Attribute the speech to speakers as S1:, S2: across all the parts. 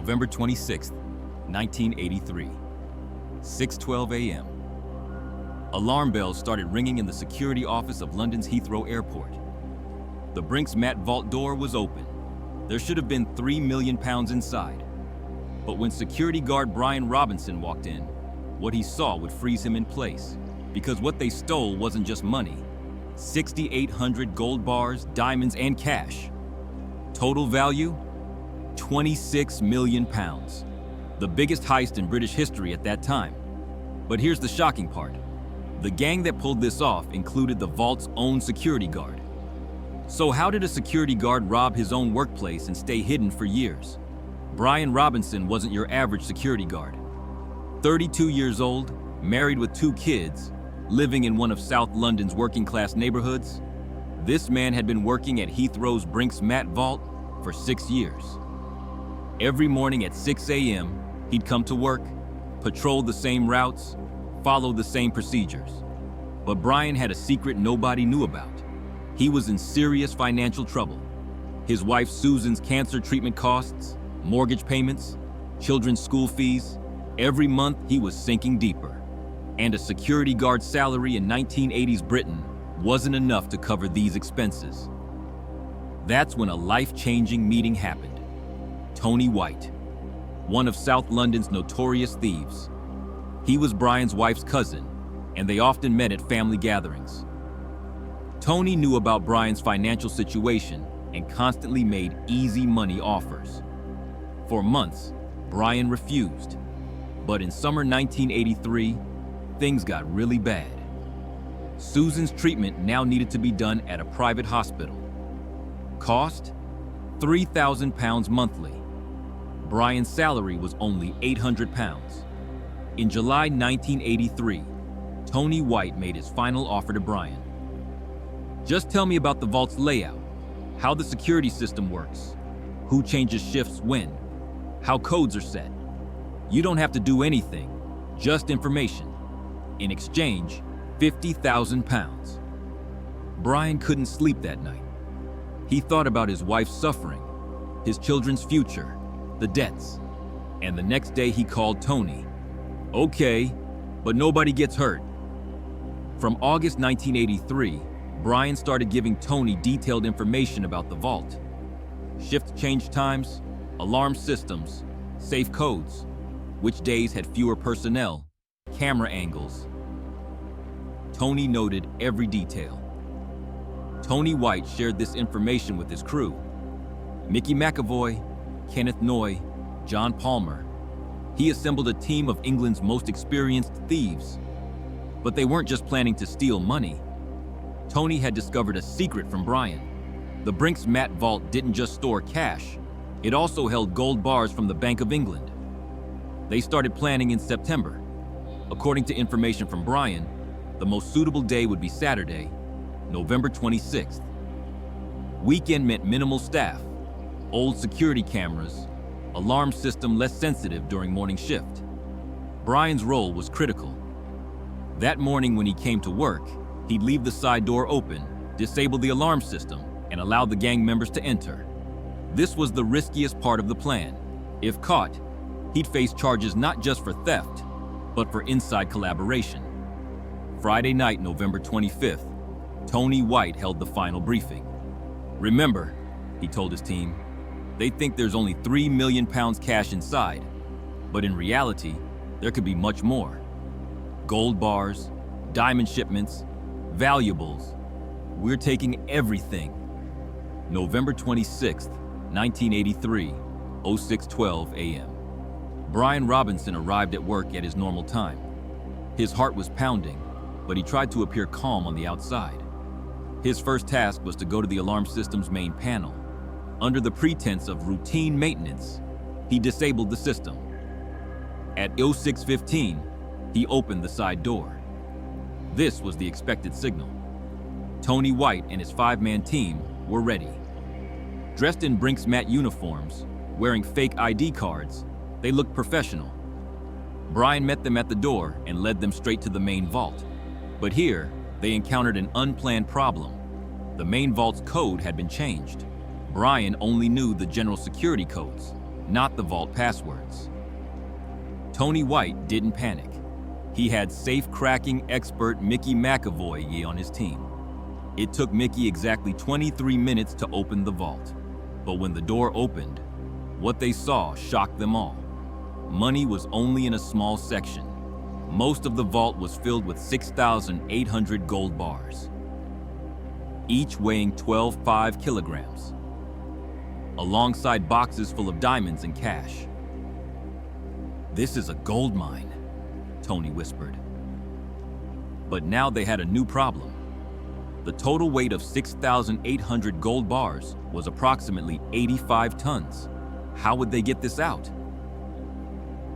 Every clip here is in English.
S1: November 26, 1983, 6:12 a.m. Alarm bells started ringing in the security office of London's Heathrow Airport. The Brinks Mat vault door was open. There should have been £3 million inside. But when security guard Brian Robinson walked in, what he saw would freeze him in place, because what they stole wasn't just money. 6,800 gold bars, diamonds, and cash. Total value? £26 million. The biggest heist in British history at that time. But here's the shocking part. The gang that pulled this off included the vault's own security guard. So how did a security guard rob his own workplace and stay hidden for years? Brian Robinson wasn't your average security guard. 32 years old, married with 2 kids, living in one of South London's working-class neighborhoods, this man had been working at Heathrow's Brinks Mat vault for 6 years. Every morning at 6 a.m., he'd come to work, patrol the same routes, follow the same procedures. But Brian had a secret nobody knew about. He was in serious financial trouble. His wife Susan's cancer treatment costs, mortgage payments, children's school fees, every month he was sinking deeper. And a security guard salary in 1980s Britain wasn't enough to cover these expenses. That's when a life-changing meeting happened. Tony White, one of South London's notorious thieves. He was Brian's wife's cousin, and they often met at family gatherings. Tony knew about Brian's financial situation and constantly made easy money offers. For months, Brian refused. But in summer 1983, things got really bad. Susan's treatment now needed to be done at a private hospital. Cost? £3,000 monthly. Brian's salary was only £800. In July 1983, Tony White made his final offer to Brian. Just tell me about the vault's layout, how the security system works, who changes shifts when, how codes are set. You don't have to do anything, just information. In exchange, £50,000. Brian couldn't sleep that night. He thought about his wife's suffering, his children's future, the debts. And the next day he called Tony. Okay, but nobody gets hurt. From August 1983, Brian started giving Tony detailed information about the vault. Shift change times, alarm systems, safe codes, which days had fewer personnel, camera angles. Tony noted every detail. Tony White shared this information with his crew. Mickey McAvoy, Kenneth Noy, John Palmer. He assembled a team of England's most experienced thieves. But they weren't just planning to steal money. Tony had discovered a secret from Brian. The Brinks Mat vault didn't just store cash, it also held gold bars from the Bank of England. They started planning in September. According to information from Brian, the most suitable day would be Saturday, November 26th. Weekend meant minimal staff, old security cameras, alarm system less sensitive during morning shift. Brian's role was critical. That morning when he came to work, he'd leave the side door open, disable the alarm system, and allow the gang members to enter. This was the riskiest part of the plan. If caught, he'd face charges not just for theft, but for inside collaboration. Friday night, November 25th, Tony White held the final briefing. Remember, he told his team, they think there's only £3 million cash inside, but in reality, there could be much more. Gold bars, diamond shipments, valuables. We're taking everything. November 26th, 1983, 06:12 a.m. Brian Robinson arrived at work at his normal time. His heart was pounding, but he tried to appear calm on the outside. His first task was to go to the alarm system's main panel. Under the pretense of routine maintenance, he disabled the system. At 06:15, he opened the side door. This was the expected signal. Tony White and his 5-man team were ready. Dressed in Brinks Mat uniforms, wearing fake ID cards, they looked professional. Brian met them at the door and led them straight to the main vault. But here, they encountered an unplanned problem. The main vault's code had been changed. Brian only knew the general security codes, not the vault passwords. Tony White didn't panic. He had safe-cracking expert Mickey McAvoy on his team. It took Mickey exactly 23 minutes to open the vault. But when the door opened, what they saw shocked them all. Money was only in a small section. Most of the vault was filled with 6,800 gold bars, each weighing 12.5 kilograms, alongside boxes full of diamonds and cash. "This is a gold mine," Tony whispered. But now they had a new problem. The total weight of 6,800 gold bars was approximately 85 tons. How would they get this out?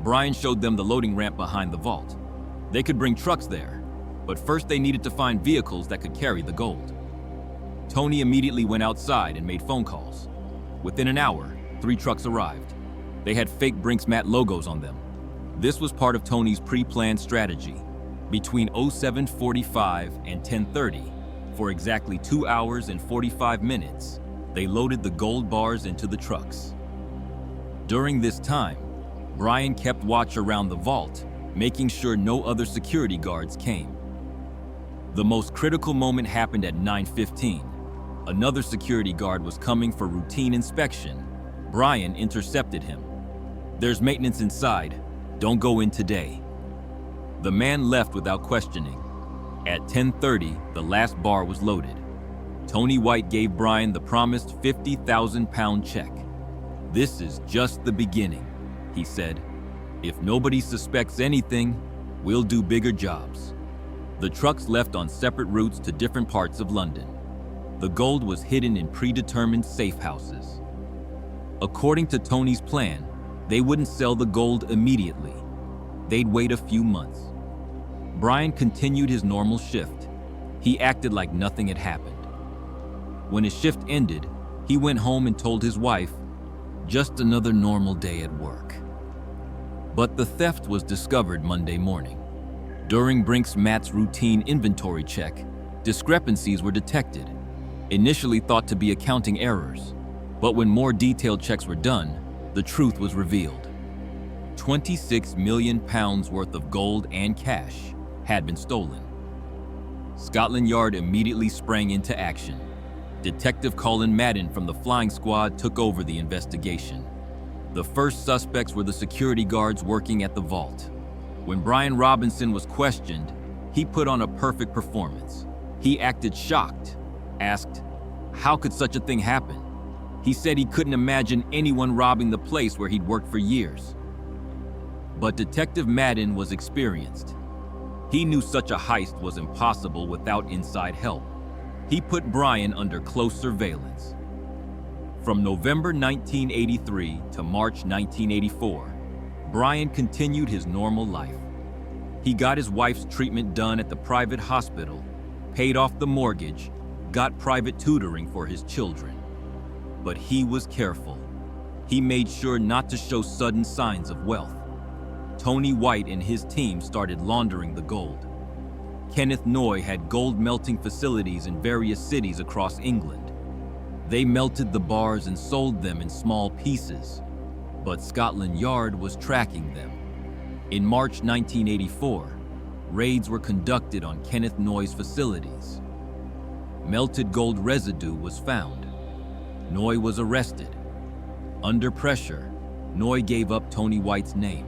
S1: Brian showed them the loading ramp behind the vault. They could bring trucks there, but first they needed to find vehicles that could carry the gold. Tony immediately went outside and made phone calls. Within an hour, 3 trucks arrived. They had fake Brinks Mat logos on them. This was part of Tony's pre-planned strategy. Between 07:45 and 10:30, for exactly 2 hours and 45 minutes, they loaded the gold bars into the trucks. During this time, Brian kept watch around the vault, making sure no other security guards came. The most critical moment happened at 9:15. Another security guard was coming for routine inspection. Brian intercepted him. "There's maintenance inside. Don't go in today." The man left without questioning. At 10:30, the last bar was loaded. Tony White gave Brian the promised £50,000 check. "This is just the beginning," he said. "If nobody suspects anything, we'll do bigger jobs." The trucks left on separate routes to different parts of London. The gold was hidden in predetermined safe houses. According to Tony's plan, they wouldn't sell the gold immediately. They'd wait a few months. Brian continued his normal shift. He acted like nothing had happened. When his shift ended, he went home and told his wife, "Just another normal day at work." But the theft was discovered Monday morning. During Brinks Mat's routine inventory check, discrepancies were detected, initially thought to be accounting errors. But when more detailed checks were done, the truth was revealed. £26 million worth of gold and cash had been stolen. Scotland Yard immediately sprang into action. Detective Colin Madden from the flying squad took over the investigation. The first suspects were the security guards working at the vault. When Brian Robinson was questioned, he put on a perfect performance. He acted shocked, asked, "How could such a thing happen?" He said he couldn't imagine anyone robbing the place where he'd worked for years. But Detective Madden was experienced. He knew such a heist was impossible without inside help. He put Brian under close surveillance. From November 1983 to March 1984, Brian continued his normal life. He got his wife's treatment done at the private hospital, paid off the mortgage, got private tutoring for his children. But he was careful. He made sure not to show sudden signs of wealth. Tony White and his team started laundering the gold. Kenneth Noy had gold melting facilities in various cities across England. They melted the bars and sold them in small pieces, but Scotland Yard was tracking them. In March 1984, raids were conducted on Kenneth Noy's facilities. Melted gold residue was found. Noy was arrested. Under pressure, Noy gave up Tony White's name.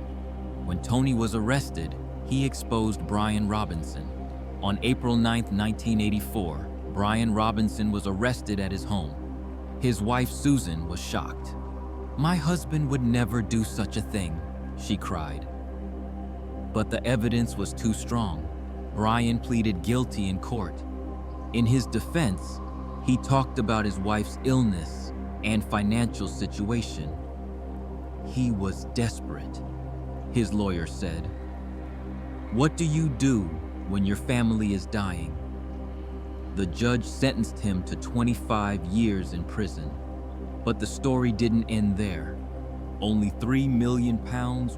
S1: When Tony was arrested, he exposed Brian Robinson. On April 9, 1984, Brian Robinson was arrested at his home. His wife, Susan, was shocked. "My husband would never do such a thing," she cried. But the evidence was too strong. Brian pleaded guilty in court. In his defense, he talked about his wife's illness and financial situation. He was desperate, his lawyer said. "What do you do when your family is dying?" The judge sentenced him to 25 years in prison. But the story didn't end there. Only £3 million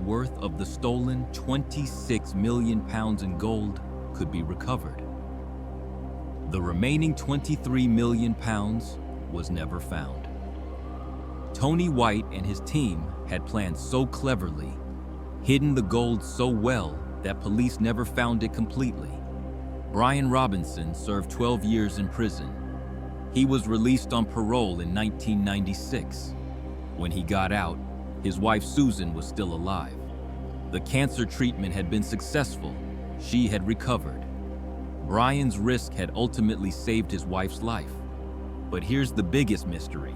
S1: worth of the stolen £26 million in gold could be recovered. The remaining £23 million was never found. Tony White and his team had planned so cleverly, hidden the gold so well that police never found it completely. Brian Robinson served 12 years in prison. He was released on parole in 1996. When he got out, his wife Susan was still alive. The cancer treatment had been successful. She had recovered. Brian's risk had ultimately saved his wife's life. But here's the biggest mystery.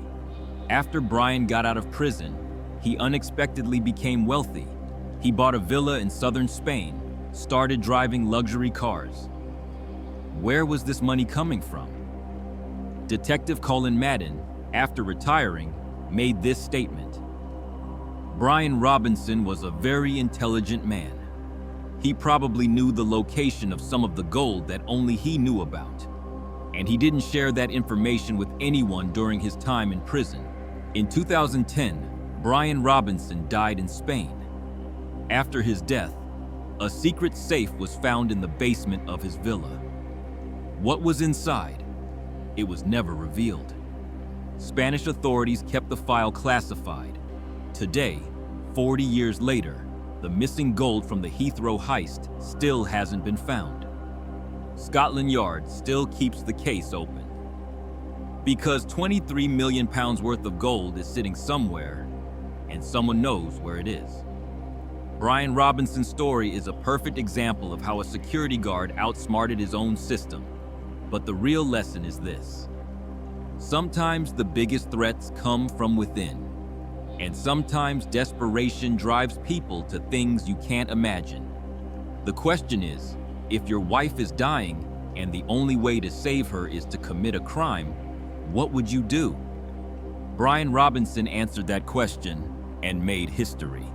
S1: After Brian got out of prison, he unexpectedly became wealthy. He bought a villa in southern Spain, started driving luxury cars. Where was this money coming from? Detective Colin Madden, after retiring, made this statement. Brian Robinson was a very intelligent man. He probably knew the location of some of the gold that only he knew about. And he didn't share that information with anyone during his time in prison. In 2010, Brian Robinson died in Spain. After his death, a secret safe was found in the basement of his villa. What was inside? It was never revealed. Spanish authorities kept the file classified. Today, 40 years later, the missing gold from the Heathrow Heist still hasn't been found. Scotland Yard still keeps the case open. Because 23 million pounds worth of gold is sitting somewhere, and someone knows where it is. Brian Robinson's story is a perfect example of how a security guard outsmarted his own system. But the real lesson is this. Sometimes the biggest threats come from within. And sometimes desperation drives people to things you can't imagine. The question is, if your wife is dying and the only way to save her is to commit a crime, what would you do? Brian Robinson answered that question and made history.